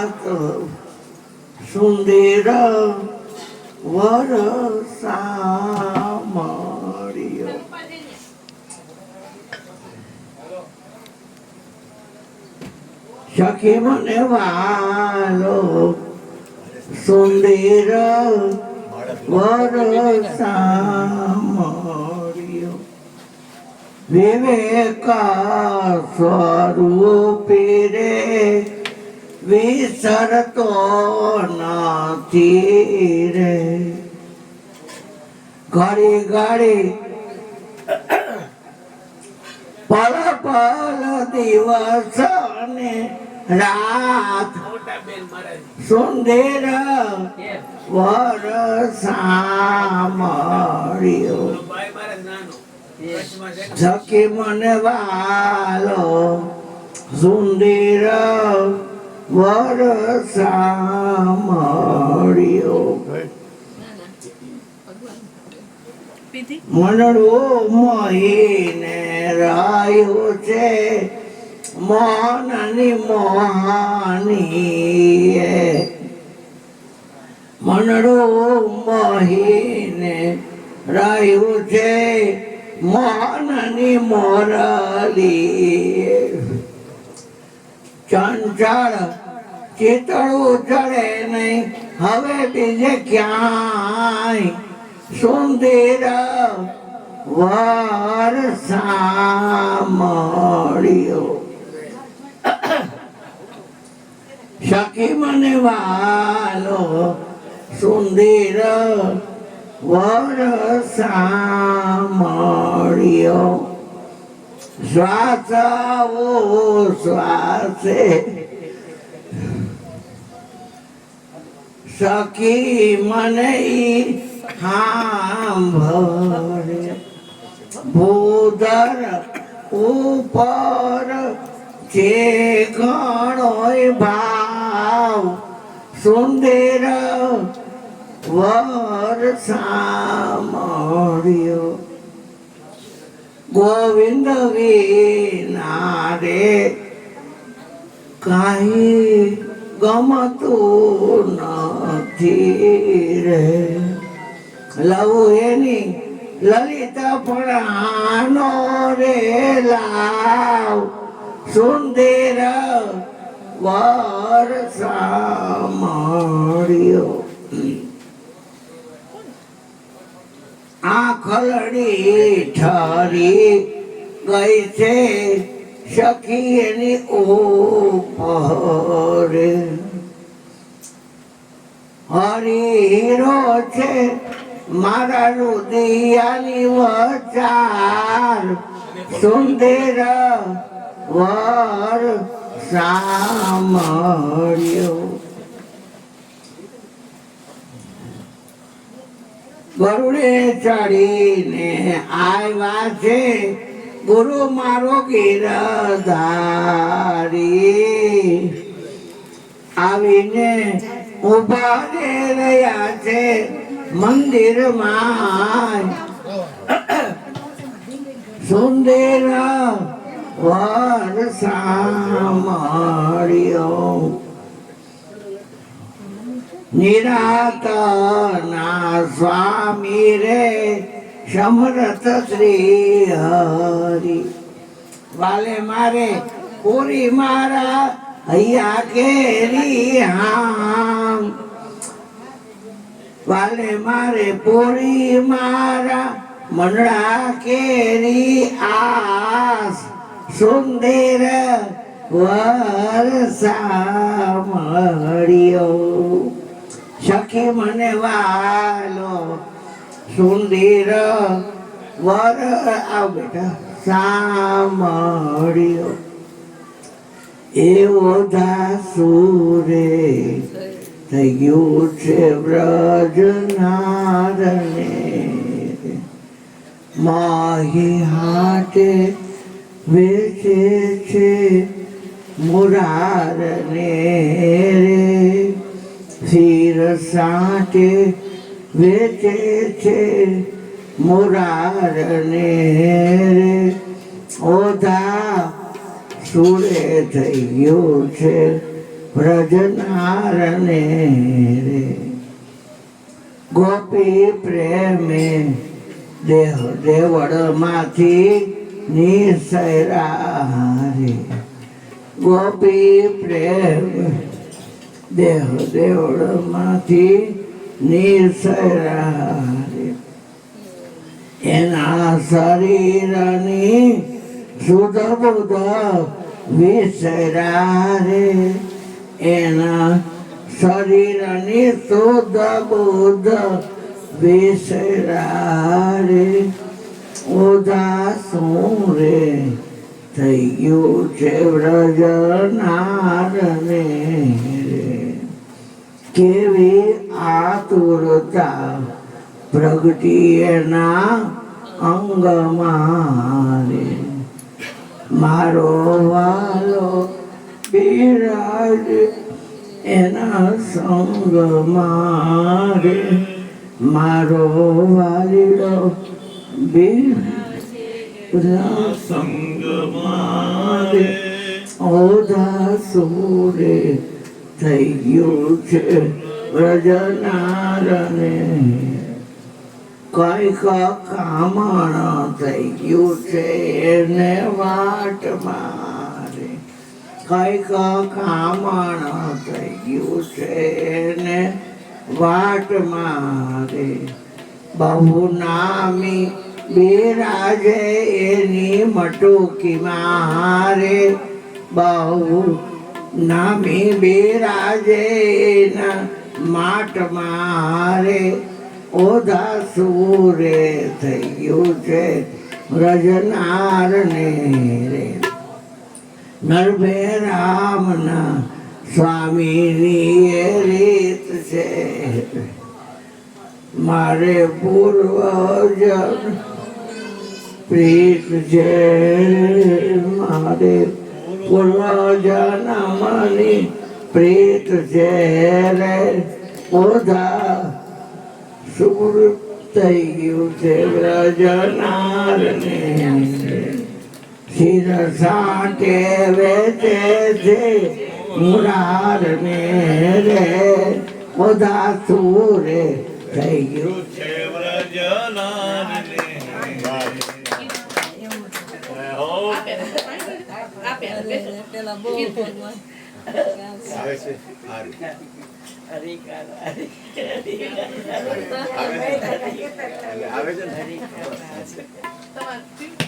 રાત સુંદર વરસા મળ્યો. સખી મને વાલો સુંદર વરસા મળ્યો. વિવેક સ્વરૂપી રે વિસરતો નથી રે. ઘડી ઘડી પલ પલ દિવસ ને રાત સુંદર વરસા મળ્યો. સખી મને વાલો સુંદર વરસા મળ્યો. મનડું મોહીને રહ્યું છે મોહનની મોહની. મનડું મોહીને રહ્યું છે મોહનની મોરલી. ચંચળ ચિતળું ચડે નહીં હવે બીજે ક્યાંય સુંદર વરસા મળ્યો. સખી મને વાલો સુંદર વરસા મળ્યો. શ્વાસ ઓ શ્વાસે સખી મને સાંભળે. ભૂધર ઉપર જે ઘણો ભાવ સુંદર વરસા મળ્યો. ગોવિંદ વિના રે કાંઈ ગમતું નથી રે. લવ એની લલિત પણાનો રે લાવ સુંદર વરસા મળ્યો. આંખલડી ઠરી ગઈ છે સખી એની ઉપર. હરીરો છે મારા રુદિયાની વચાર સુંદર વરસા મળ્યો. ગરુડે ચડીને આવ્યા છે ગુરુ મારો ગિરધારી. આવીને ઉભા રહ્યા છે મંદિરમાં સુંદર વરસા મળ્યો. નિરાતના સ્વામી રે સમરથ શ્રી હરિ. વાલે મારે પૂરી મારા હૈયા કેરી હામ. વાલે મારે પૂરી મારા મનડા કેરી આસ સુંદર વરસા મળ્યો. સખી મને વાલો સુંદર વરસા મળ્યો. એવો દાસુરે થઈ ગયું છે વ્રજનારને. માહી હાટે વેચે છે મુરારને રે. શિર સાટે વેચે છે મુરારને રે. ઓધા સુરે થઈ ગયું છે વ્રજનારને રે ગોપી પ્રેમે દેહ દેવળમાંથી નિસરા રે ગોપી પ્રેમ દેહ દેવળમાંથી નિસરા રે એના શરીરની શુદ્ધ બુદ્ધ વિસરા રે એના શરીરની શુદ્ધ બુદ્ધ વિસરા રે ઉદાસું રે થઈ ગયું છે વ્રજનારને રે કેવી આતુરતા પ્રગટી એના અંગમાં રે મારો વાલો બિરાજ એના સંગમાં રે મારો વાલીડો બિરાજ સંગમાં રે ઓદાસુરે થઈ ગયું છે વ્રજનારને કઈક કામણ થઈ ગયું છે એને વાટ મારે કઈક કામણ થઈ ગયું છે એને વાટ મારે બહુ નામી બિરાજે એની મટુકી મારે બહુ નામી બિરાજે એના માટ મારે ઓદાસુરે થઈ ગયું છે વ્રજનારને રે નરભે રામના સ્વામીની એ રીત છે મારે પૂર્વજન પ્રીત છે મારે પૂર્વજનમની પ્રીત છે રે ઓધા સુર થઈ ગયું છે વ્રજનારને શિર સાટે વેચે છે મુરારને રે ઉદાસુરે થઈ ગયું છે વ્રજનારને આવે છે